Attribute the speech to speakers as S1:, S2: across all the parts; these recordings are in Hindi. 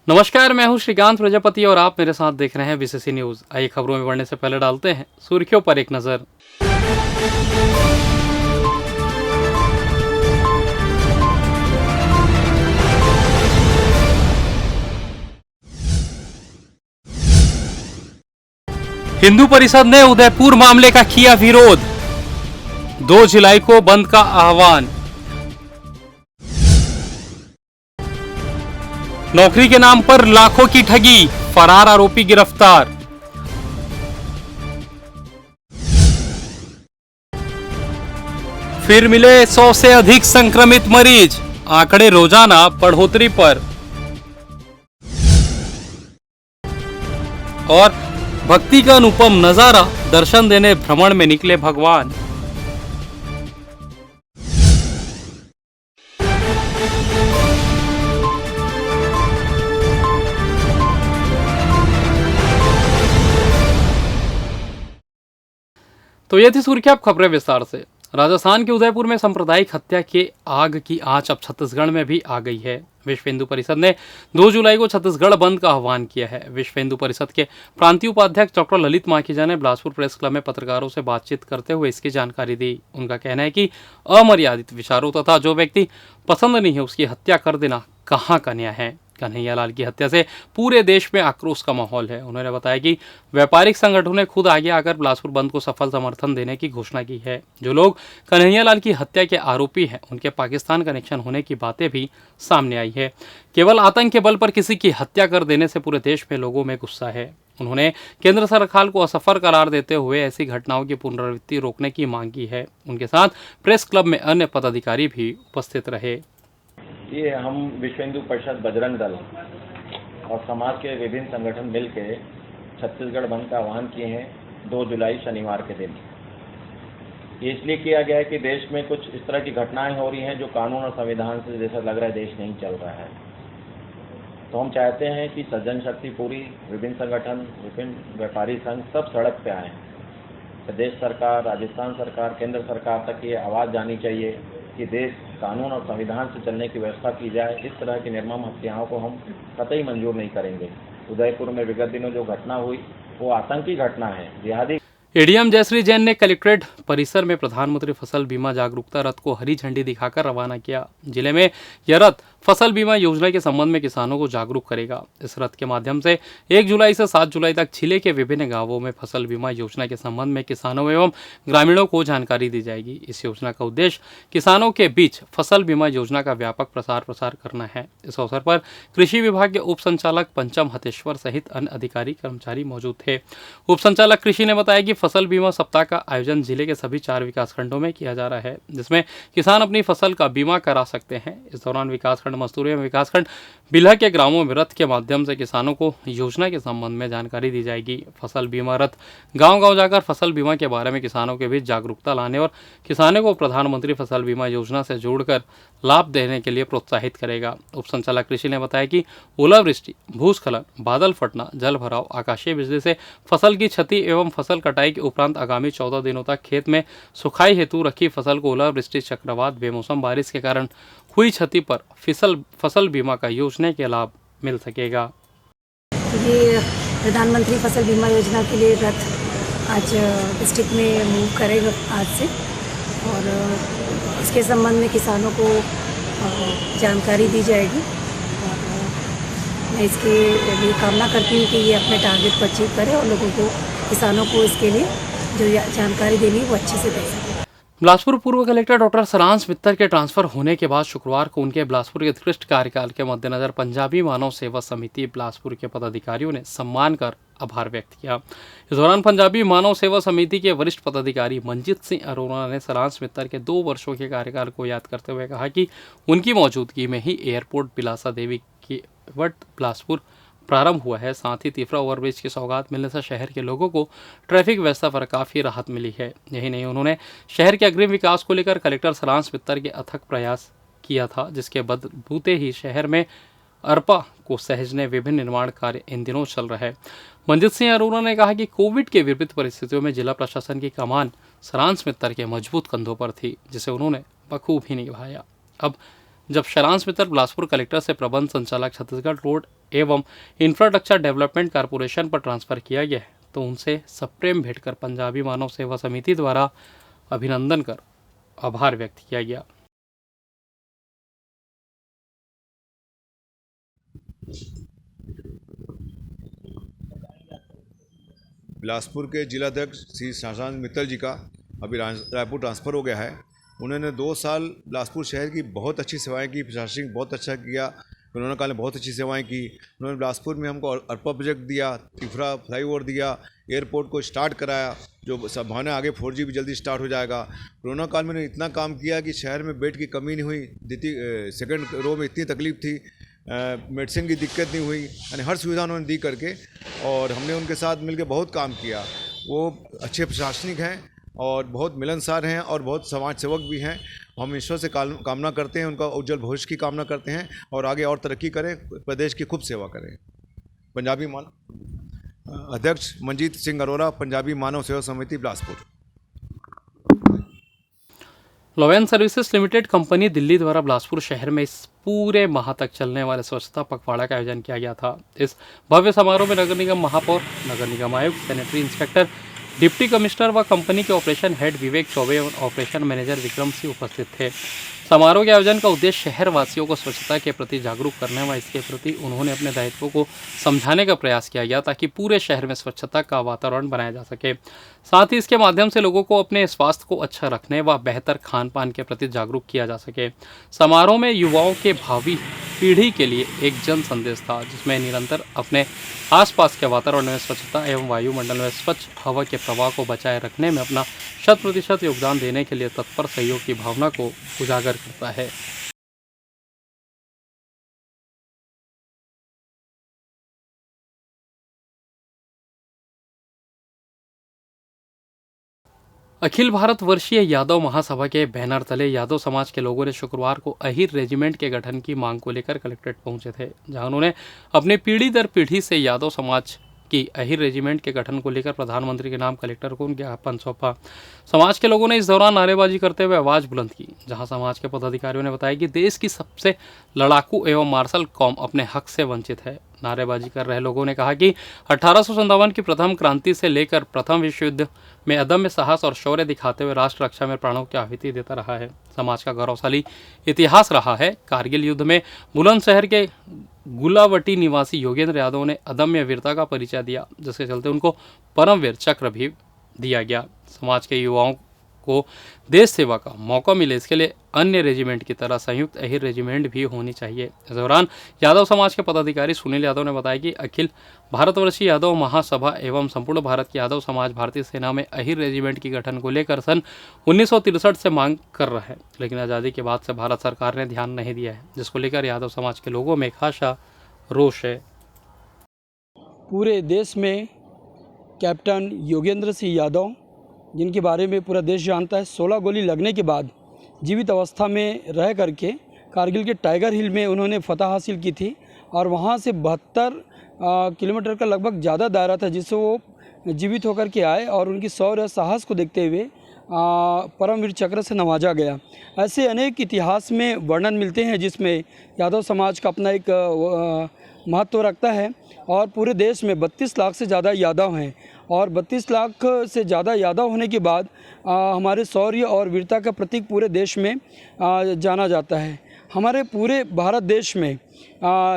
S1: नमस्कार, मैं हूं श्रीकांत प्रजापति और आप मेरे साथ देख रहे हैं बीसीसी न्यूज। आइए खबरों में बढ़ने से पहले डालते हैं सुर्खियों पर एक नजर। हिंदू परिषद ने उदयपुर मामले का किया विरोध, 2 जुलाई को बंद का आह्वान। नौकरी के नाम पर लाखों की ठगी, फरार आरोपी गिरफ्तार। फिर मिले 100 से अधिक संक्रमित मरीज, आंकड़े रोजाना बढ़ोतरी पर। और भक्ति का अनुपम नजारा, दर्शन देने भ्रमण में निकले भगवान। तो ये थी सुर्खियां, अब खबरें विस्तार से। राजस्थान के उदयपुर में सांप्रदायिक हत्या के आग की आंच अब छत्तीसगढ़ में भी आ गई है। विश्व हिंदू परिषद ने 2 जुलाई को छत्तीसगढ़ बंद का आह्वान किया है। विश्व हिंदू परिषद के प्रांतीय उपाध्यक्ष डॉक्टर ललित माखीजा ने बिलासपुर प्रेस क्लब में पत्रकारों से बातचीत करते हुए इसकी जानकारी दी। उनका कहना है कि अमर्यादित विचारों तथा जो व्यक्ति पसंद नहीं है उसकी हत्या कर देना कहाँ का न्याय है। कन्हैयालाल की हत्या से पूरे देश में आक्रोश का माहौल है। उन्होंने बताया कि व्यापारिक संगठनों ने खुद आगे आकर बिलासपुर बंद को सफल समर्थन देने की घोषणा की है। जो लोग कन्हैयालाल की हत्या के आरोपी हैं उनके पाकिस्तान कनेक्शन होने की बातें भी सामने आई है। केवल आतंक के बल पर किसी की हत्या कर देने से पूरे देश में लोगों में गुस्सा है। उन्होंने केंद्र सरकार को असफल करार देते हुए ऐसी घटनाओं की पुनरावृत्ति रोकने की मांग की है। उनके साथ प्रेस क्लब में अन्य पदाधिकारी भी उपस्थित रहे।
S2: ये हम विश्व हिंदू परिषद बजरंग दल और समाज के विभिन्न संगठन मिलकर छत्तीसगढ़ बंद का आह्वान किए हैं 2 जुलाई शनिवार के दिन। ये इसलिए किया गया है कि देश में कुछ इस तरह की घटनाएं हो रही हैं जो कानून और संविधान से जैसा लग रहा है देश नहीं चल रहा है। तो हम चाहते हैं कि सज्जन शक्ति पूरी, विभिन्न संगठन, विभिन्न व्यापारी संघ सब सड़क पे आएँ। प्रदेश सरकार, राजस्थान सरकार, केंद्र सरकार तक ये आवाज़ जानी चाहिए कि देश कानून और संविधान से चलने की व्यवस्था की जाए। इस तरह की निर्मम हत्याओं को हम कतई मंजूर नहीं करेंगे। उदयपुर में विगत दिनों जो घटना हुई वो आतंकी घटना है। जिहादी
S1: एडीएम जयश्री जैन ने कलेक्ट्रेट परिसर में प्रधानमंत्री फसल बीमा जागरूकता रथ को हरी झंडी दिखाकर रवाना किया। जिले में यह रथ फसल बीमा योजना के संबंध में किसानों को जागरूक करेगा। इस रथ के माध्यम से 1 जुलाई से 7 जुलाई तक जिले के विभिन्न गांवों में फसल बीमा योजना के संबंध में किसानों एवं ग्रामीणों को जानकारी दी जाएगी। इस योजना का उद्देश्य किसानों के बीच फसल बीमा योजना का व्यापक प्रसार करना है। इस अवसर पर कृषि विभाग के उप संचालक पंचम हतेश्वर सहित अन्य अधिकारी कर्मचारी मौजूद थे। उप संचालक कृषि ने बताया कि फसल बीमा सप्ताह का आयोजन जिले के सभी 4 विकासखंडों में किया जा रहा है, जिसमें किसान अपनी फसल का बीमा करा सकते हैं। इस दौरान विकासखंड मस्तूरी एवं विकासखंड बिल्हा के ग्रामों में रथ के माध्यम से किसानों को योजना के संबंध में जानकारी दी जाएगी। फसल बीमा रथ गांव-गांव जाकर फसल बीमा के बारे में किसानों के बीच जागरूकता लाने और किसानों को प्रधानमंत्री फसल बीमा योजना से जोड़कर लाभ देने के लिए प्रोत्साहित करेगा। उप संचालक कृषि ने बताया कि ओलावृष्टि, भूस्खलन, बादल फटना, जल भराव, आकाशीय बिजली से फसल की क्षति एवं फसल कटाई के उपरांत आगामी 14 दिनों तक खेत में सुखाई हेतु रखी फसल को ओलावृष्टि, चक्रवात, बेमौसम बारिश के कारण हुई क्षति पर फसल बीमा का योजना के लाभ मिल सकेगा।
S3: ये प्रधानमंत्री फसल बीमा योजना के लिए रथ आज डिस्ट्रिक्ट में मूव करेगा आज से, और इसके संबंध में किसानों को जानकारी दी जाएगी। और मैं इसके लिए कामना करती हूँ कि ये अपने टारगेट को अचीव करे और लोगों को, किसानों को इसके लिए जो जानकारी देनी है वो अच्छे से दे सके।
S1: बिलासपुर पूर्व कलेक्टर डॉक्टर सरांश मित्तर के ट्रांसफर होने के बाद शुक्रवार को उनके बिलासपुर के उत्कृष्ट कार्यकाल के मद्देनजर पंजाबी मानव सेवा समिति बिलासपुर के पदाधिकारियों ने सम्मान कर आभार व्यक्त किया। इस दौरान पंजाबी मानव सेवा समिति के वरिष्ठ पदाधिकारी मंजीत सिंह अरोड़ा ने सरांश मित्तर के 2 वर्षों के कार्यकाल को याद करते हुए कहा कि उनकी मौजूदगी में ही एयरपोर्ट बिलासा देवी की वट बिलासपुर प्रारंभ हुआ है। साथ ही तीसरा ओवरब्रिज की सौगात मिलने से शहर के लोगों को ट्रैफिक व्यवस्था पर काफ़ी राहत मिली है। यही नहीं, उन्होंने शहर के अग्रिम विकास को लेकर कलेक्टर सरांश मित्तर के अथक प्रयास किया था, जिसके बदबूते ही शहर में अरपा को सहेजने विभिन्न निर्माण कार्य इन दिनों चल रहा है। मंजीत सिंह अरोड़ा ने कहा कि कोविड के विपरीत परिस्थितियों में जिला प्रशासन की कमान सरांश मित्तर के मजबूत कंधों पर थी, जिसे उन्होंने बखूबी निभाया। अब जब सारांश मित्तर बिलासपुर कलेक्टर से प्रबंध संचालक छत्तीसगढ़ रोड एवं इंफ्रास्ट्रक्चर डेवलपमेंट कॉरपोरेशन पर ट्रांसफर किया गया है तो उनसे सप्रेम भेंट कर पंजाबी मानव सेवा समिति द्वारा अभिनंदन कर आभार व्यक्त किया गया।
S4: बिलासपुर के जिलाध्यक्ष श्री सारांश मित्तल जी का अभी रायपुर ट्रांसफ़र हो गया है। उन्होंने 2 साल बिलासपुर शहर की बहुत अच्छी सेवाएं की, प्रशासनिक बहुत अच्छा किया। कोरोना काल में बहुत अच्छी सेवाएं की। उन्होंने बिलासपुर में हमको अर्पा प्रोजेक्ट दिया, तिफरा फ्लाईओवर दिया, एयरपोर्ट को स्टार्ट कराया, जो संभावना है आगे 4G भी जल्दी स्टार्ट हो जाएगा। कोरोना काल में उन्होंने इतना काम किया कि शहर में बेड की कमी नहीं हुई। सेकंड रो में इतनी तकलीफ थी, मेडिसिन की दिक्कत नहीं हुई, यानी हर सुविधा उन्होंने दी करके, और हमने उनके साथ मिलकर बहुत काम किया। वो अच्छे प्रशासनिक हैं और बहुत मिलनसार हैं और बहुत समाज सेवक भी हैं। हम ईश्वर से कामना करते हैं, उनका उज्जवल भविष्य की कामना करते हैं और आगे और तरक्की करें, प्रदेश की खूब सेवा करें। पंजाबी अध्यक्ष मंजीत सिंह अरोरा, पंजाबी मानव सेवा समिति Bilaspur.
S1: Lowden services limited company Delhi द्वारा बिलासपुर शहर में इस पूरे माह तक चलने वाले स्वच्छता पखवाड़ा का आयोजन किया गया था। इस भव्य समारोह में नगर निगम महापौर, नगर निगम आयुक्त, सैनिटरी इंस्पेक्टर, डिप्टी कमिश्नर व कंपनी के ऑपरेशन हेड विवेक चौबे एवं ऑपरेशन मैनेजर विक्रम सिंह उपस्थित थे। समारोह के आयोजन का उद्देश्य शहर वासियों को स्वच्छता के प्रति जागरूक करने व इसके प्रति उन्होंने अपने दायित्वों को समझाने का प्रयास किया गया ताकि पूरे शहर में स्वच्छता का वातावरण बनाया जा सके। साथ ही इसके माध्यम से लोगों को अपने स्वास्थ्य को अच्छा रखने व बेहतर खान पान के प्रति जागरूक किया जा सके। समारोह में युवाओं के भावी पीढ़ी के लिए एक जन संदेश था, जिसमें निरंतर अपने आसपास के वातावरण में स्वच्छता एवं वायुमंडल में स्वच्छ हवा के प्रवाह को बचाए रखने में अपना 100% योगदान देने के लिए तत्पर सहयोग की भावना को उजागर करता है। अखिल भारत वर्षीय यादव महासभा के बैनर तले यादव समाज के लोगों ने शुक्रवार को अहिर रेजिमेंट के गठन की मांग को लेकर कलेक्ट्रेट पहुंचे थे, जहां उन्होंने अपनी पीढ़ी दर पीढ़ी से यादव समाज की अहिर रेजिमेंट के गठन को लेकर प्रधानमंत्री के नाम कलेक्टर को ज्ञापन सौंपा। समाज के लोगों ने इस दौरान नारेबाजी करते हुए आवाज बुलंद की, जहां समाज के पदाधिकारियों ने बताया कि देश की सबसे लड़ाकू एवं मार्शल कौम अपने हक से वंचित है। नारेबाजी कर रहे लोगों ने कहा कि 1857 की प्रथम क्रांति से लेकर प्रथम विश्व युद्ध में अदम्य साहस और शौर्य दिखाते हुए राष्ट्र रक्षा में प्राणों की आहुति देता रहा है। समाज का गौरवशाली इतिहास रहा है। कारगिल युद्ध में बुलंदशहर के गुलावटी निवासी योगेंद्र यादव ने अदम्य वीरता का परिचय दिया, जिसके चलते उनको परमवीर चक्र भी दिया गया। समाज के युवाओं को देश सेवा का मौका मिले, इसके लिए अन्य रेजिमेंट की तरह संयुक्त अहिर रेजिमेंट भी होनी चाहिए। इस दौरान यादव समाज के पदाधिकारी सुनील यादव ने बताया कि अखिल भारतवर्षीय यादव महासभा एवं संपूर्ण भारत की यादव समाज भारतीय सेना में अहिर रेजिमेंट की गठन को लेकर सन 1963 से मांग कर रहा है, लेकिन आज़ादी के बाद से भारत सरकार ने ध्यान नहीं दिया है, जिसको लेकर यादव समाज के लोगों में खासा रोष है।
S5: पूरे देश में कैप्टन योगेंद्र सिंह यादव, जिनके बारे में पूरा देश जानता है, 16 गोली लगने के बाद जीवित अवस्था में रह करके कारगिल के टाइगर हिल में उन्होंने फतह हासिल की थी और वहाँ से 72 किलोमीटर का लगभग ज़्यादा दायरा था, जिससे वो जीवित होकर के आए और उनकी शौर्य साहस को देखते हुए परमवीर चक्र से नवाजा गया। ऐसे अनेक इतिहास में वर्णन मिलते हैं जिसमें यादव समाज का अपना एक महत्व रखता है और पूरे देश में 32 लाख से ज़्यादा यादव हैं और 32 लाख से ज़्यादा यादव होने के बाद हमारे शौर्य और वीरता का प्रतीक पूरे देश में जाना जाता है। हमारे पूरे भारत देश में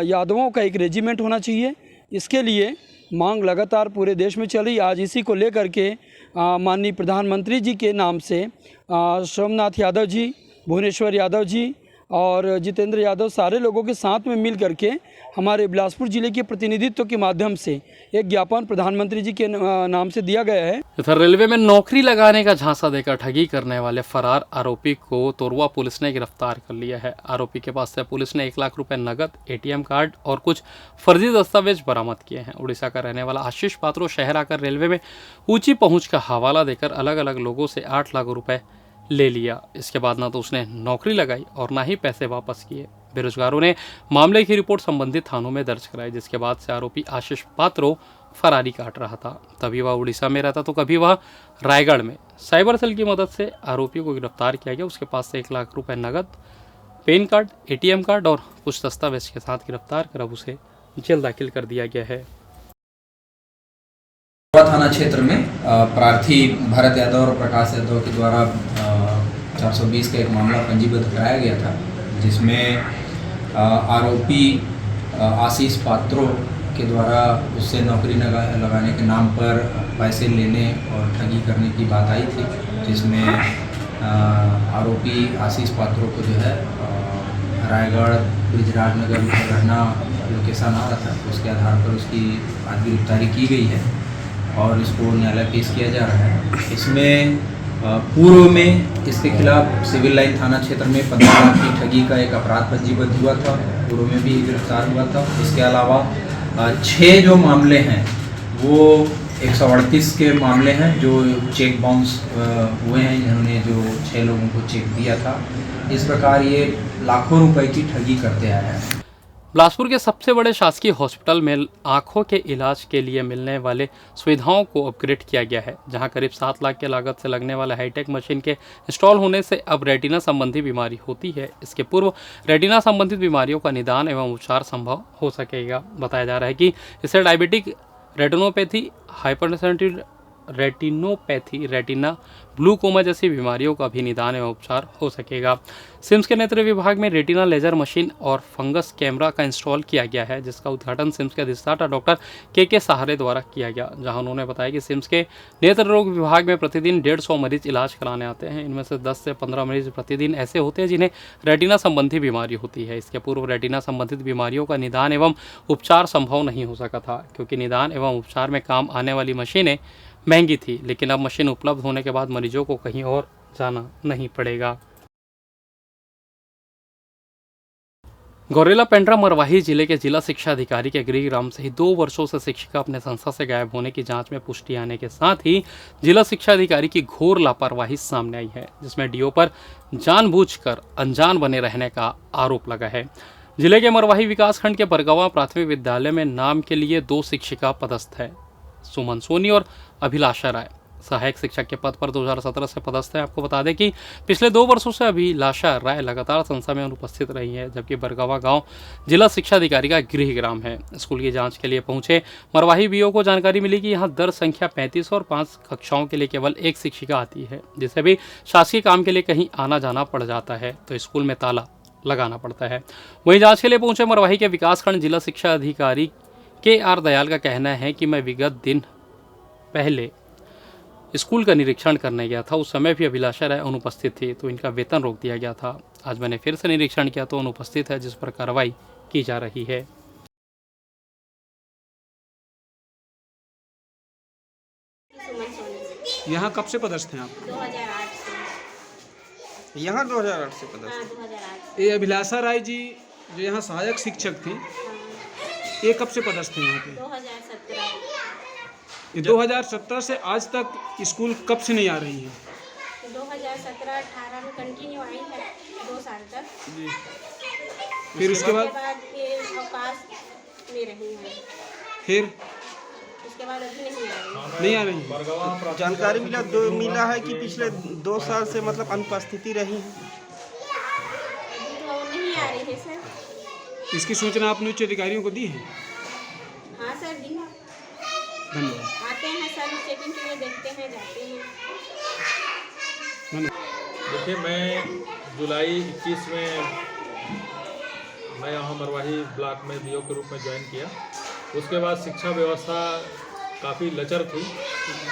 S5: यादवों का एक रेजिमेंट होना चाहिए। इसके लिए मांग लगातार पूरे देश में चली। आज इसी को लेकर के माननीय प्रधानमंत्री जी के नाम से सोमनाथ यादव जी, भुवनेश्वर यादव जी और जितेंद्र यादव सारे लोगों के साथ में मिल करके हमारे बिलासपुर जिले के प्रतिनिधित्व के माध्यम से एक ज्ञापन प्रधानमंत्री जी के नाम से दिया गया है।
S1: इधर रेलवे में नौकरी लगाने का झांसा देकर ठगी करने वाले फरार आरोपी को तोरवा पुलिस ने गिरफ्तार कर लिया है। आरोपी के पास से पुलिस ने 1 लाख रुपए नकद, ATM कार्ड और कुछ फर्जी दस्तावेज बरामद किए हैं। उड़ीसा का रहने वाला आशीष पात्रो शहर आकर रेलवे में ऊंची पहुंच का हवाला देकर अलग अलग लोगों से 8 लाख रुपए ले लिया। इसके बाद ना तो उसने नौकरी लगाई और ना ही पैसे वापस किए। बेरोजगारों ने मामले की रिपोर्ट संबंधित थानों में दर्ज कराई, जिसके बाद से आरोपी आशीष पात्रो फरारी काट रहा था। तभी वह उड़ीसा में रहता तो कभी वह रायगढ़ में। साइबर सेल की मदद से आरोपी को गिरफ्तार किया गया। उसके पास से 1 लाख रुपए नगद, पैन कार्ड, ATM कार्ड और कुछ दस्तावेज के साथ गिरफ्तार कर अब उसे जेल दाखिल कर दिया गया है।
S6: थाना क्षेत्र में प्रार्थी भरत यादव और प्रकाश यादव के द्वारा 420 का एक मामला पंजीबद्ध कराया गया था, जिसमें आरोपी आशीष पात्रों के द्वारा उससे नौकरी लगाने के नाम पर पैसे लेने और ठगी करने की बात आई थी, जिसमें आरोपी आशीष पात्रों को जो है रायगढ़ ब्रिजराज नगर में रहना लोकेशन आ रहा था, उसके आधार पर उसकी आज गिरफ्तारी की गई है और इसको न्यायालय पेश किया जा रहा है। इसमें पूर्व में इसके खिलाफ सिविल लाइन थाना क्षेत्र में 15 लाख की ठगी का एक अपराध पंजीबद्ध हुआ था, पूर्व में भी गिरफ्तार हुआ था। इसके अलावा 6 जो मामले हैं वो 138 के मामले हैं जो चेक बाउंस हुए हैं, जिन्होंने जो 6 लोगों को चेक दिया था। इस प्रकार ये लाखों रुपए की ठगी करते आया है।
S1: बिलासपुर के सबसे बड़े शासकीय हॉस्पिटल में आंखों के इलाज के लिए मिलने वाले सुविधाओं को अपग्रेड किया गया है, जहां करीब 7 लाख की लागत से लगने वाले हाईटेक मशीन के इंस्टॉल होने से अब रेटिना संबंधी बीमारी होती है। इसके पूर्व रेटिना संबंधित बीमारियों का निदान एवं उपचार संभव हो सकेगा। बताया जा रहा है कि इससे diabetic retinopathy, hypertensive retinopathy, retina glaucoma जैसी बीमारियों का भी निदान एवं उपचार हो सकेगा। सिम्स के नेत्र विभाग में रेटिना लेजर मशीन और फंगस कैमरा का इंस्टॉल किया गया है, जिसका उद्घाटन सिम्स के अधिष्ठाता डॉक्टर के सहारे द्वारा किया गया, जहां उन्होंने बताया कि सिम्स के नेत्र रोग विभाग में प्रतिदिन 150 मरीज इलाज कराने आते हैं। इनमें से 10 से 15 मरीज प्रतिदिन ऐसे होते हैं जिन्हें रेटिना संबंधी बीमारी होती है। इसके पूर्व रेटिना संबंधित बीमारियों का निदान एवं उपचार संभव नहीं हो सका था, क्योंकि निदान एवं उपचार में काम आने वाली मशीनें महंगी थी। लेकिन अब मशीन उपलब्ध होने के बाद मरीजों को कहीं और जाना नहीं पड़ेगा। गौरेला पेंड्रा मरवाही जिले के जिला शिक्षा अधिकारी के गृहग्राम से ही 2 वर्षों से शिक्षिका अपने संस्था से गायब होने की जांच में पुष्टि आने के साथ ही जिला शिक्षा अधिकारी की घोर लापरवाही सामने आई है, जिसमें डीओ पर जानबूझकर अनजान बने रहने का आरोप लगा है। जिले के मरवाही विकासखंड के बरगवा प्राथमिक विद्यालय में नाम के लिए 2 शिक्षिका पदस्थ है, सुमन सोनी और अभिलाषा राय। सहायक शिक्षक के पद पर 2017 से पदस्थ है। आपको बता दें कि पिछले 2 वर्षों से अभिलाषा राय लगातार संस्था में अनुपस्थित रही है, जबकि बरगवा गांव जिला शिक्षा अधिकारी का गृहग्राम है। स्कूल की जांच के लिए पहुंचे मरवाही बीओ को जानकारी मिली कि यहां दर संख्या 35 और 5 कक्षाओं के लिए केवल 1 शिक्षिका आती है, जिसे भी शासकीय काम के लिए कहीं आना जाना पड़ जाता है तो स्कूल में ताला लगाना पड़ता है। वहीं जाँच के लिए पहुंचे मरवाही के विकासखंड जिला शिक्षा अधिकारी KR दयाल का कहना है कि मैं विगत दिन पहले स्कूल का निरीक्षण करने गया था, उस समय भी अभिलाषा राय अनुपस्थित थी, तो इनका वेतन रोक दिया गया था। आज मैंने फिर से निरीक्षण किया तो अनुपस्थित है, जिस पर कार्रवाई की जा रही है।
S7: यहाँ कब से पदस्थ हैं आप?
S8: 2008 से।
S7: यहाँ 2008 से पदस्थ।
S8: हाँ, 2008
S7: ये अभिलाषा राय जी जो यहाँ सहायक शिक्षक थी, ये कब से पदस्थ हैं यहाँ पे?
S8: 2017।
S7: ये 2017 से आज तक स्कूल कब से नहीं आ रही है?
S8: 2017-18 में कंटिन्यू आई है 2 साल तक।
S7: जी। फिर उसके बाद
S8: फिर अवकाश में रही है,
S7: फिर
S8: उसके बाद अभी नहीं आ रही।
S7: नहीं आ रही है।
S9: जानकारी मिला है कि पिछले 2 साल से मतलब अनुपस्थिति रही है।
S8: अभी तो नहीं आ रही है सर।
S7: इसकी सूचना आपने उच्च अधिकारियों को दी है?
S8: हाँ सर, दी है।
S7: धन्यवाद।
S8: आते हैं सर, चेकिंग के लिए देखते हैं, जाते हैं।
S10: देखिए, मैं जुलाई 21 में मैं यहाँ मरवाही ब्लॉक में बीओ के रूप में ज्वाइन किया। उसके बाद शिक्षा व्यवस्था काफ़ी लचर थी,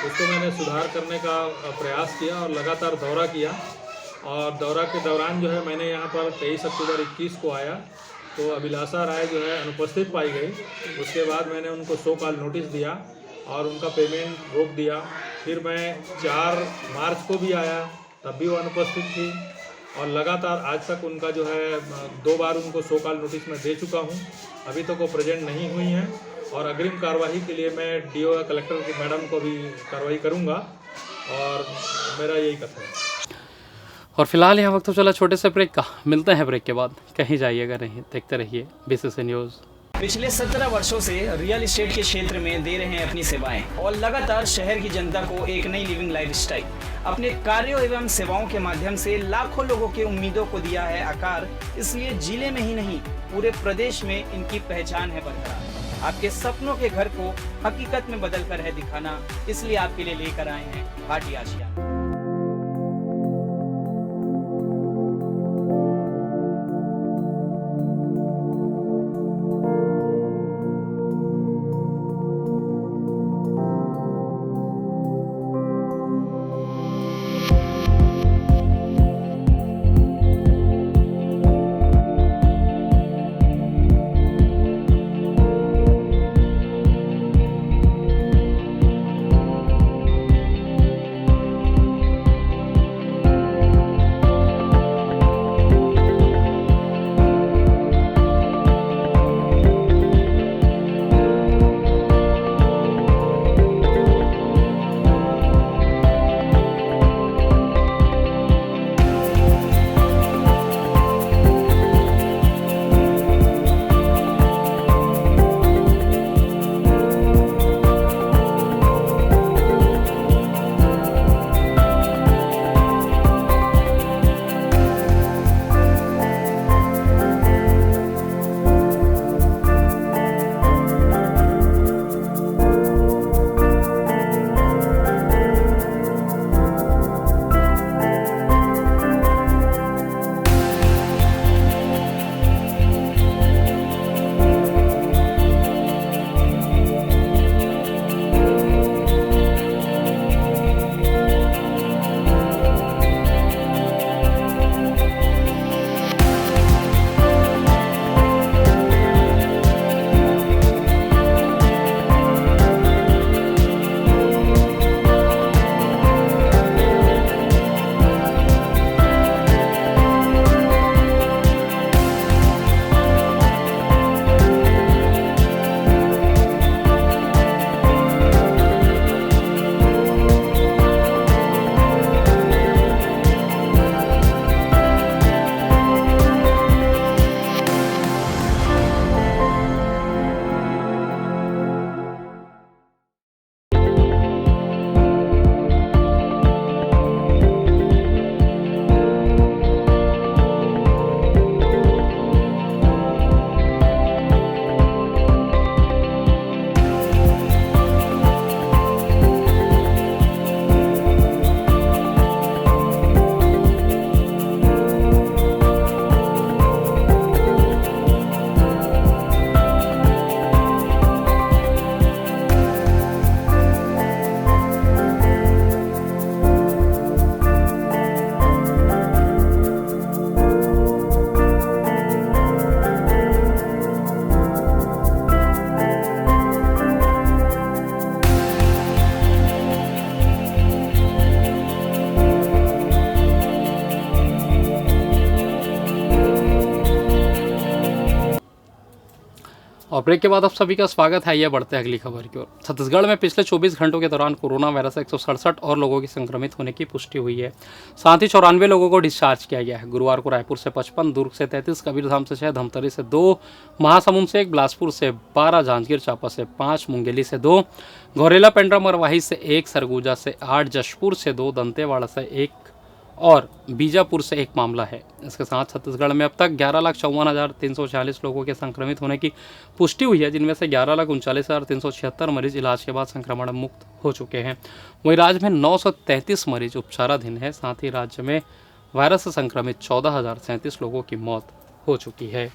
S10: उसको मैंने सुधार करने का प्रयास किया और लगातार दौरा किया। और दौरा के दौरान जो है मैंने यहाँ पर 23 अक्टूबर 21 को आया तो अभिलाषा राय जो है अनुपस्थित पाई गई। उसके बाद मैंने उनको 100 कॉल नोटिस दिया और उनका पेमेंट रोक दिया। फिर मैं 4 मार्च को भी आया, तब भी वो अनुपस्थित थी और लगातार आज तक उनका जो है 2 बार उनको 100 कॉल नोटिस मैं दे चुका हूँ, अभी तक वो प्रेजेंट नहीं हुई हैं। और अग्रिम कार्रवाई के लिए मैं डीओ कलेक्टर की मैडम को भी कार्रवाई करूँगा और मेरा यही कथन है।
S1: और फिलहाल यहाँ वक्त तो चला छोटे से ब्रेक का, मिलते हैं ब्रेक के बाद। कहीं जाइएगा नहीं, देखते रहिए BCC न्यूज़।
S11: पिछले 17 वर्षों से रियल एस्टेट के क्षेत्र में दे रहे हैं अपनी सेवाएं और लगातार शहर की जनता को एक नई लिविंग लाइफस्टाइल। अपने कार्यों एवं सेवाओं के माध्यम से लाखों लोगों की उम्मीदों को दिया है आकार। इसलिए जिले में ही नहीं पूरे प्रदेश में इनकी पहचान है बरकरार। आपके सपनों के घर को हकीकत में बदल कर है दिखाना, इसलिए आपके लिए लेकर आए हैं भाटी आशिया।
S1: और ब्रेक के बाद आप सभी का स्वागत है। आइए बढ़ते हैं अगली खबर की ओर। छत्तीसगढ़ में पिछले 24 घंटों के दौरान कोरोना वायरस से 167 और लोगों की संक्रमित होने की पुष्टि हुई है। साथ ही 94 लोगों को डिस्चार्ज किया गया है। गुरुवार को रायपुर से 55, दुर्ग से 33, कबीरधाम से 6, धमतरी से 2, महासमुंद से 1, बिलासपुर से 12, जांजगीर चांपा से 5, मुंगेली से 2, गौरेला पेंड्रा मरवाही से 1, सरगुजा से 8, जशपुर से 2, दंतेवाड़ा से 1 और बीजापुर से 1 मामला है। इसके साथ छत्तीसगढ़ में अब तक 11,54,346 लोगों के संक्रमित होने की पुष्टि हुई है, जिनमें से 11,39,376 मरीज इलाज के बाद संक्रमण मुक्त हो चुके हैं। वहीं राज्य में 933 मरीज उपचाराधीन है। साथ ही राज्य में वायरस से संक्रमित 14,037 लोगों की मौत हो चुकी है।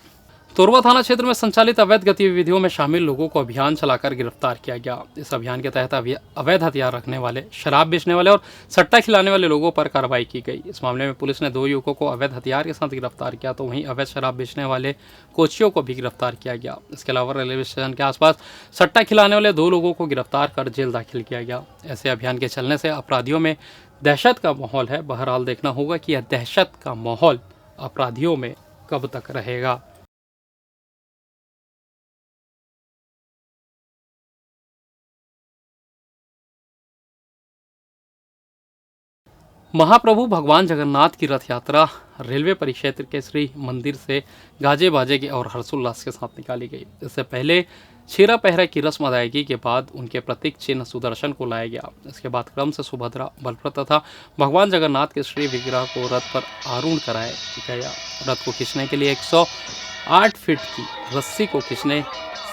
S1: तोरवा थाना क्षेत्र में संचालित अवैध गतिविधियों में शामिल लोगों को अभियान चलाकर गिरफ्तार किया गया। इस अभियान के तहत अवैध हथियार रखने वाले, शराब बेचने वाले और सट्टा खिलाने वाले लोगों पर कार्रवाई की गई। इस मामले में पुलिस ने 2 युवकों को अवैध हथियार के साथ गिरफ्तार किया, तो वहीं अवैध शराब बेचने वाले कोचियों को भी गिरफ्तार किया गया। इसके अलावा रेलवे स्टेशन के आसपास सट्टा खिलाने वाले 2 लोगों को गिरफ्तार कर जेल दाखिल किया गया। ऐसे अभियान के चलने से अपराधियों में दहशत का माहौल है। बहरहाल देखना होगा कि यह दहशत का माहौल अपराधियों में कब तक रहेगा। महाप्रभु भगवान जगन्नाथ की रथ यात्रा रेलवे परिक्षेत्र के श्री मंदिर से गाजे बाजे के और हर्षोल्लास के साथ निकाली गई। इससे पहले छेरा पहरा की रस्म अदायगी के बाद उनके प्रतीक चिन्ह सुदर्शन को लाया गया। इसके बाद क्रम से सुभद्रा, बलभद्र तथा भगवान जगन्नाथ के श्री विग्रह को रथ पर आरूढ़ कराया गया। रथ को खींचने के लिए 108 फीट की रस्सी को खींचने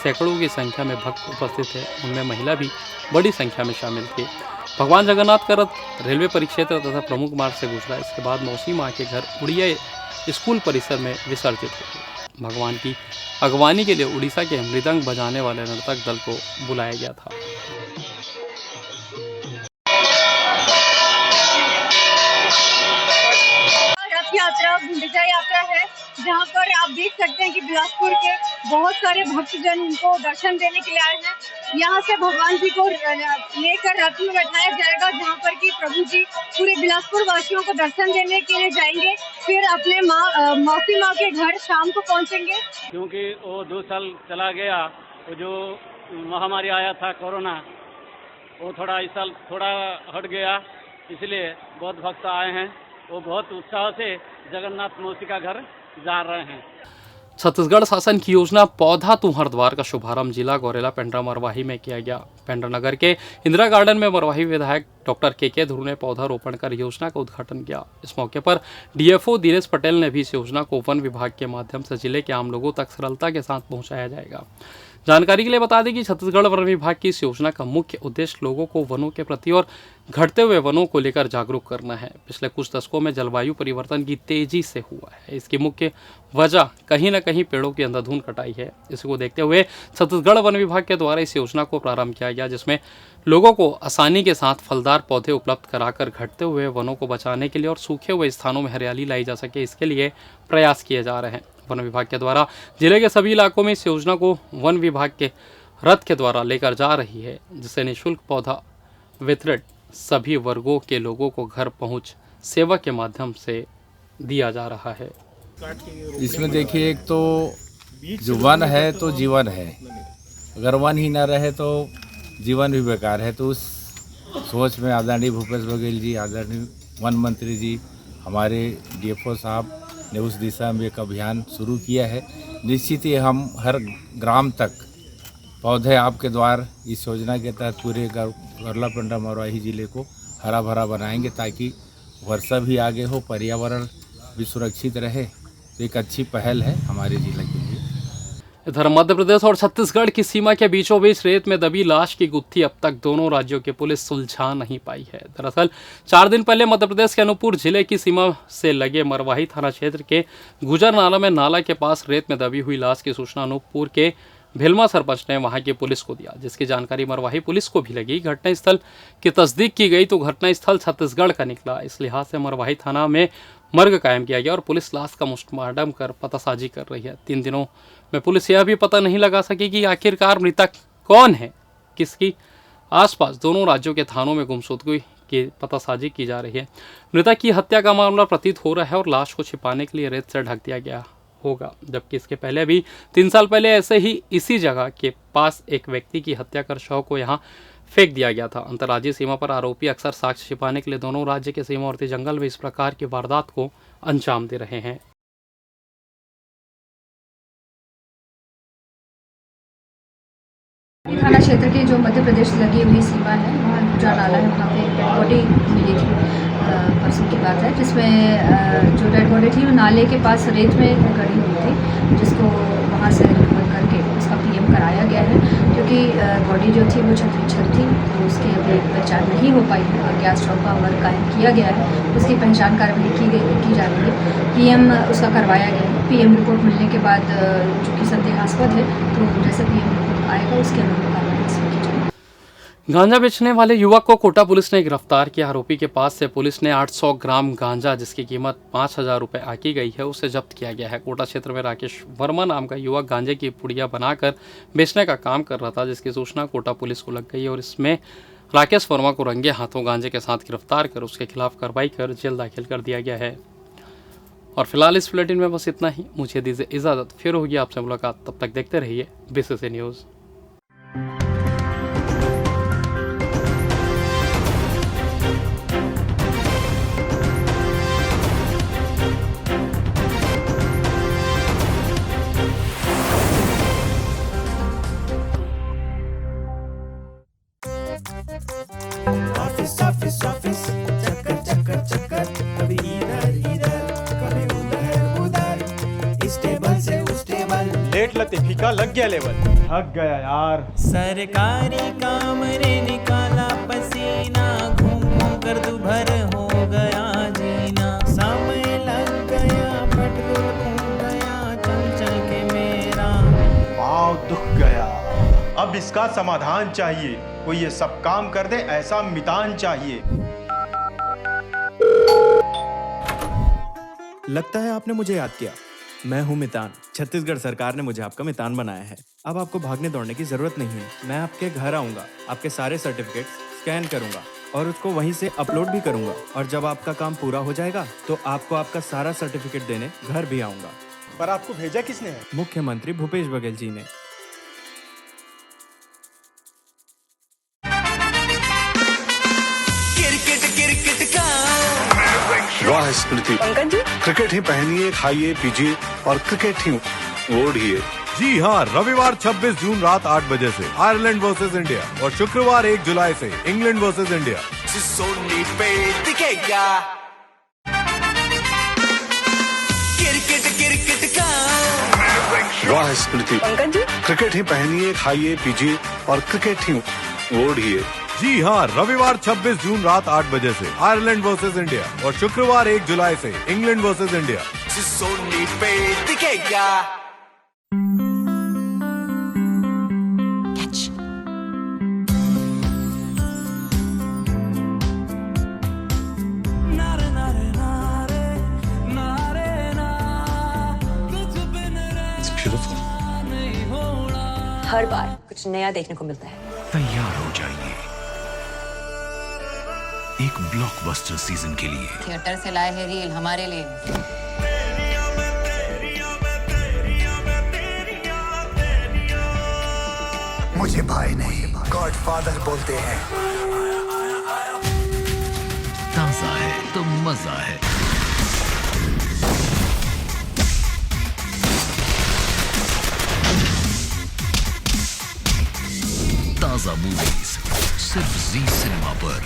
S1: सैकड़ों की संख्या में भक्त उपस्थित थे। उनमें महिला भी बड़ी संख्या में शामिल थी। भगवान जगन्नाथ का रथ रेलवे परिक्षेत्र तथा प्रमुख मार्ग से गुजरा। इसके बाद मौसी माँ के घर उड़िया स्कूल परिसर में विसर्जित हो। भगवान की अगवानी के लिए उड़ीसा के मृदंग बजाने वाले नर्तक दल को बुलाया गया था।
S12: रथ यात्रा गुंडिचा यात्रा है, जहाँ पर आप देख सकते हैं कि बिलासपुर के बहुत सारे भक्तजन उनको दर्शन देने के लिए आए हैं। यहाँ से भगवान जी को लेकर रथ में बैठाया जाएगा, जहाँ पर कि प्रभु जी पूरे बिलासपुर वासियों को दर्शन देने के लिए जाएंगे। फिर अपने मौसी माँ के घर शाम को पहुँचेंगे।
S13: क्योंकि वो 2 साल चला गया, वो जो महामारी आया था कोरोना, वो थोड़ा इस साल थोड़ा हट गया, इसलिए बहुत भक्त आए हैं। वो बहुत उत्साह से जगन्नाथ मौसी का घर जा रहे हैं।
S1: छत्तीसगढ़ शासन की योजना पौधा तू हर द्वार का शुभारंभ जिला गौरेला पेंड्रा मरवाही में किया गया। पेंड्रा नगर के इंदिरा गार्डन में मरवाही विधायक डॉक्टर के ध्रुव ने पौधारोपण कर योजना का उद्घाटन किया। इस मौके पर डीएफओ दिनेश पटेल ने भी इस योजना को वन विभाग के माध्यम से जिले के आम लोगों तक सरलता के साथ पहुंचाया जाएगा। जानकारी के लिए बता दें कि छत्तीसगढ़ वन विभाग की इस योजना का मुख्य उद्देश्य लोगों को वनों के प्रति और घटते हुए वनों को लेकर जागरूक करना है। पिछले कुछ दशकों में जलवायु परिवर्तन की तेजी से हुआ है। इसकी मुख्य वजह कहीं न कहीं पेड़ों की अंधाधुंध कटाई है। इसी को देखते हुए छत्तीसगढ़ वन विभाग के द्वारा इस योजना को प्रारंभ किया गया, जिसमें लोगों को आसानी के साथ फलदार पौधे उपलब्ध कराकर घटते हुए वनों को बचाने के लिए और सूखे हुए स्थानों में हरियाली लाई जा सके, इसके लिए प्रयास किए जा रहे हैं। वन विभाग के द्वारा जिले के सभी इलाकों में इस योजना को वन विभाग के रथ के द्वारा लेकर जा रही है, जिससे निःशुल्क पौधा वितरण सभी वर्गों के लोगों को घर पहुंच सेवा के माध्यम से दिया जा रहा है।
S14: इसमें देखिए, एक तो जो वन है तो जीवन है, अगर वन ही ना रहे तो जीवन भी बेकार है। तो उस सोच में आदरणीय भूपेश बघेल जी, आदरणीय वन मंत्री जी, हमारे डीएफओ साहब ने उस दिशा में एक अभियान शुरू किया है। निश्चित ही हम हर ग्राम तक पौधे आपके द्वार इस योजना के तहत पूरे गौरेला पेंड्रा मरवाही जिले को हरा भरा बनाएंगे, ताकि वर्षा भी आगे हो, पर्यावरण भी सुरक्षित रहे। तो एक अच्छी पहल है हमारे जिले के लिए।
S1: इधर मध्य प्रदेश और छत्तीसगढ़ की सीमा के बीचों बीच रेत में दबी लाश की गुत्थी अब तक दोनों राज्यों की पुलिस सुलझा नहीं पाई है। दरअसल 4 दिन पहले मध्य प्रदेश के अनूपपुर जिले की सीमा से लगे मरवाही थाना क्षेत्र के गुजर नाला में नाला के पास रेत में दबी हुई लाश की सूचना अनूपपुर के भिलमा सरपंच ने वहां की पुलिस को दिया, जिसकी जानकारी मरवाही पुलिस को भी लगी। घटनास्थल की तस्दीक की गई तो घटनास्थल छत्तीसगढ़ का निकला। इस लिहाज से मरवाही थाना में मर्ग कायम किया गया और पुलिस लाश का पोस्टमार्टम कर पतासाजी कर रही है। 3 दिनों में पुलिस यह भी पता नहीं लगा सकी कि आखिरकार मृतक कौन है, किसकी आसपास दोनों राज्यों के थानों में गुमशुदगी की पतासाजी की जा रही है। मृतक की हत्या का मामला प्रतीत हो रहा है और लाश को छिपाने के लिए रेत से ढक दिया गया होगा, जबकि इसके पहले भी 3 साल पहले ऐसे ही इसी जगह के पास एक व्यक्ति की हत्या कर शव को यहाँ फेंक दिया गया था। अंतर्राज्यीय सीमा पर आरोपी अक्सर साक्ष्य छिपाने के लिए दोनों राज्य के सीमावर्ती जंगल में इस प्रकार की वारदात को अंजाम दे रहे हैं।
S15: थाना क्षेत्र के जो मध्य प्रदेश लगी हुई सीमा है, वहाँ गुजर नाला है, वहाँ पे एक डेड बॉडी मिली थी, परसों की बात है, जिसमें जो डेड बॉडी थी वो नाले के पास रेत में गड़ी हुई थी, जिसको वहाँ से रिकवर करके उसका पीएम कराया गया है। क्योंकि बॉडी जो थी वो छत थी, तो उसकी अभी पहचान नहीं हो पाई है और गैस स्टॉक का वर्क कायम किया गया है, उसकी पहचान कार्रवाई की जा रही है। पीएम उसका करवाया गया है। पीएम रिपोर्ट मिलने के बाद चूँकि संदेहास्पद है, तो जैसे पीएम रिपोर्ट आएगा उसके अनुरूप कार्रवाई की जाएगी।
S1: गांजा बेचने वाले युवक को कोटा पुलिस ने गिरफ्तार किया। आरोपी के पास से पुलिस ने 800 ग्राम गांजा, जिसकी कीमत 5000 रुपये आकी गई है, उसे जब्त किया गया है। कोटा क्षेत्र में राकेश वर्मा नाम का युवक गांजे की पुड़िया बनाकर बेचने का काम कर रहा था, जिसकी सूचना कोटा पुलिस को लग गई और इसमें राकेश वर्मा को रंगे हाथों गांजे के साथ गिरफ्तार कर उसके खिलाफ कार्रवाई कर जेल दाखिल कर दिया गया है। और फिलहाल इस बुलेटिन में बस इतना ही। मुझे दीजिए इजाज़त, फिर होगी आपसे मुलाकात। तब तक देखते रहिए बीसीसी न्यूज़।
S9: देख लते फीका लग गया लेवल। थक गया यार।
S16: सरकारी काम रे निकाला पसीना, घूम घूम कर दुभर हो गया जीना। समय लग गया, पेट्रोल फूक गया, चल चल के मेरा
S9: पाँव दुख गया। अब इसका समाधान चाहिए, कोई ये सब काम कर दे, ऐसा मितान चाहिए।
S17: लगता है आपने मुझे याद किया। मैं हूं मितान। छत्तीसगढ़ सरकार ने मुझे आपका मितान बनाया है। अब आपको भागने दौड़ने की जरूरत नहीं है। मैं आपके घर आऊंगा, आपके सारे सर्टिफिकेट्स स्कैन करूंगा और उसको वहीं से अपलोड भी करूंगा। और जब आपका काम पूरा हो जाएगा तो आपको आपका सारा सर्टिफिकेट देने घर भी आऊंगा।
S9: पर आपको भेजा किसने है?
S17: मुख्यमंत्री भूपेश बघेल जी ने।
S18: वाह स्मृति, क्रिकेट ही पहनिए, खाइए, पीजिए और क्रिकेट ही ओढ़िए।
S19: जी हाँ, रविवार 26 जून रात 8 बजे से आयरलैंड वर्सेस इंडिया और शुक्रवार 1 जुलाई से इंग्लैंड वर्सेस इंडिया।
S16: सोनी पे दिखेगा क्रिकेट का।
S18: वाह स्मृति, क्रिकेट ही पहनिए, खाइए, पीजिए और क्रिकेट ही ओढ़िए।
S19: जी हाँ, रविवार 26 जून रात 8 बजे से आयरलैंड वर्सेस इंडिया और शुक्रवार 1 जुलाई से इंग्लैंड वर्सेस इंडिया।
S16: सोनी पे दिखेगा।
S20: हर बार कुछ नया देखने को मिलता है।
S21: तैयार हो जाइए एक ब्लॉकबस्टर सीजन के लिए।
S20: थिएटर से लाए हैं रील हमारे लिए।
S21: मुझे भाई नहीं, गॉडफादर बोलते हैं। ताजा है तो मजा है। ताजा मूवीज सिर्फ जी सिनेमा पर।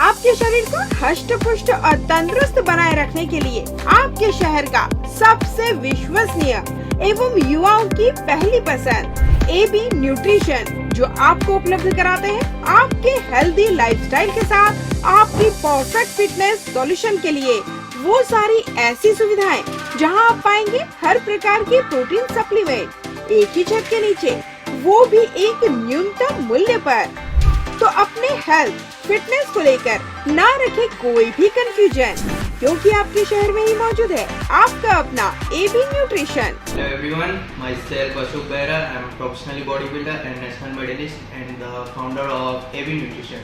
S22: आपके शरीर को हष्ट पुष्ट और तंदुरुस्त बनाए रखने के लिए आपके शहर का सबसे विश्वसनीय एवं युवाओं की पहली पसंद AB न्यूट्रिशन, जो आपको उपलब्ध कराते हैं आपके हेल्दी लाइफस्टाइल के साथ आपकी परफेक्ट फिटनेस सॉल्यूशन के लिए वो सारी ऐसी सुविधाएं जहां आप पाएंगे हर प्रकार की प्रोटीन सप्लीमेंट एक ही छत के नीचे, वो भी एक न्यूनतम मूल्य पर। तो अपने हेल्थ फिटनेस को लेकर ना रखे कोई भी कंफ्यूजन, क्योंकि आपके शहर में ही मौजूद है आपका अपना AB nutrition.
S23: Hello everyone, myself Ashok Behra. I am a professional bodybuilder and national medalist and the founder of AB Nutrition.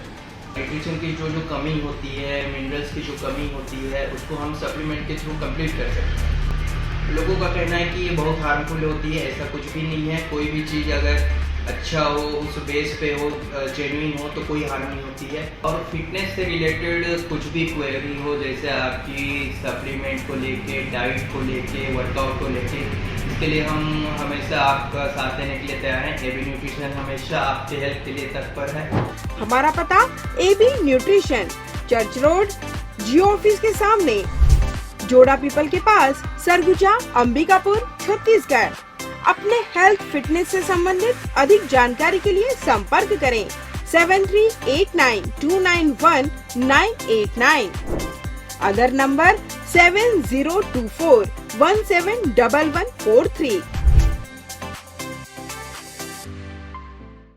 S23: Nutrition की जो कमी होती है, मिनरल्स की जो कमी होती है, उसको हम सप्लीमेंट के थ्रू कंप्लीट कर सकते हैं। लोगों का कहना है कि ये बहुत हार्मफुल होती है, ऐसा कुछ भी नहीं है। कोई भी चीज़ अगर अच्छा हो, उस बेस पे हो, जेन्युइन हो, तो कोई हार्म नहीं होती है। और फिटनेस से रिलेटेड कुछ भी क्वेरी हो, जैसे आपकी सप्लीमेंट को लेके, डाइट को लेके, वर्कआउट को लेके, इसके लिए हम हमेशा आपका साथ देने के लिए तैयार हैं। AB न्यूट्रिशन हमेशा आपके हेल्थ के लिए तत्पर है।
S22: हमारा पता AB न्यूट्रिशन, चर्च रोड, जियो ऑफिस के सामने, जोड़ा पीपल के पास, सरगुजा, अंबिकापुर, छत्तीसगढ़। अपने हेल्थ फिटनेस से संबंधित अधिक जानकारी के लिए संपर्क करें 7389291989। Other number 7024171143।